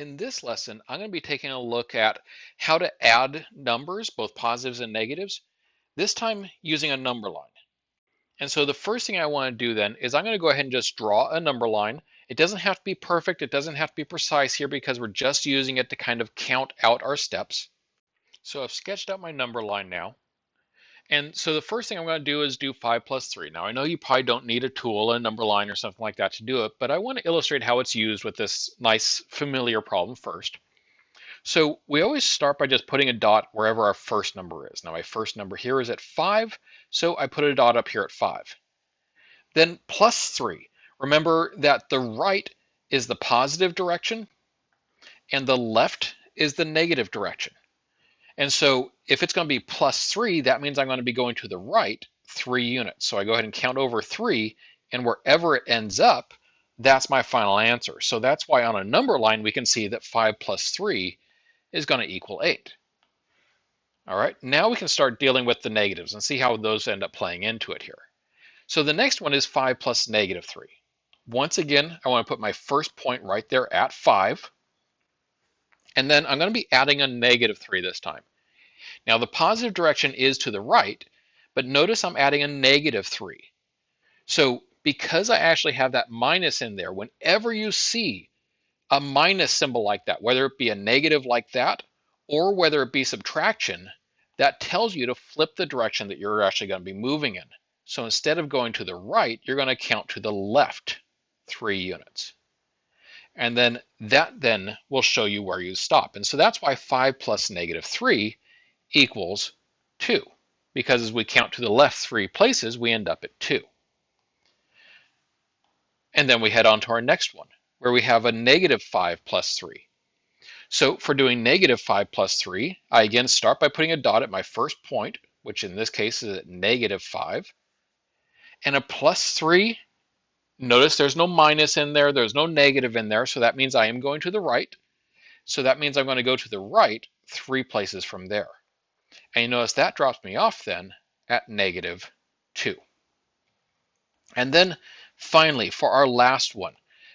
In this lesson, I'm going to be taking a look at how to add numbers, both positives and negatives, this time using a number line. And so the first thing I want to do then is I'm going to go ahead and just draw a number line. It doesn't have to be perfect, it doesn't have to be precise here because we're just using it to kind of count out our steps. So I've sketched out my number line now. And so the first thing I'm going to do is do 5 plus 3. Now I know you probably don't need a tool, a number line or something like that to do it, but I want to illustrate how it's used with this nice familiar problem first. So we always start by just putting a dot wherever our first number is. Now my first number here is at 5, so I put a dot up here at 5. Then plus 3. Remember that the right is the positive direction and the left is the negative direction. And so if it's going to be plus 3, that means I'm going to be going to the right 3 units. So I go ahead and count over 3, and wherever it ends up, that's my final answer. So that's why on a number line we can see that 5 plus 3 is going to equal 8. All right, now we can start dealing with the negatives and see how those end up playing into it here. So the next one is 5 plus negative 3. Once again, I want to put my first point right there at 5. And then I'm going to be adding a negative 3 this time. Now the positive direction is to the right, but notice I'm adding a negative 3. So because I actually have that minus in there, whenever you see a minus symbol like that, whether it be a negative like that, or whether it be subtraction, that tells you to flip the direction that you're actually going to be moving in. So instead of going to the right, you're going to count to the left 3 units. And then that then will show you where you stop. And so that's why 5 plus negative 3 equals 2. Because as we count to the left 3 places, we end up at 2. And then we head on to our next one, where we have a negative 5 plus 3. So for doing negative 5 plus 3, I again start by putting a dot at my first point, which in this case is at negative 5. And a plus 3, notice there's no minus in there, there's no negative in there, so that means I am going to the right. So that means I'm going to go to the right 3 places from there. And you notice that drops me off then at negative 2. And then finally, for our last one,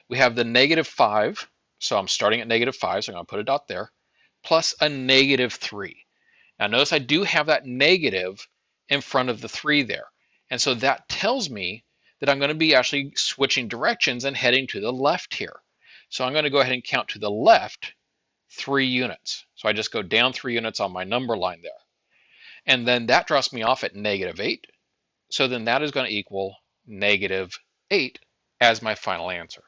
we have the negative 5. So I'm starting at negative 5, so I'm going to put a dot there, plus a negative 3. Now notice I do have that negative in front of the 3 there. And so that tells me that I'm going to be actually switching directions and heading to the left here. So I'm going to go ahead and count to the left 3 units. So I just go down 3 units on my number line there. And then that drops me off at negative 8. So then that is going to equal negative 8 as my final answer.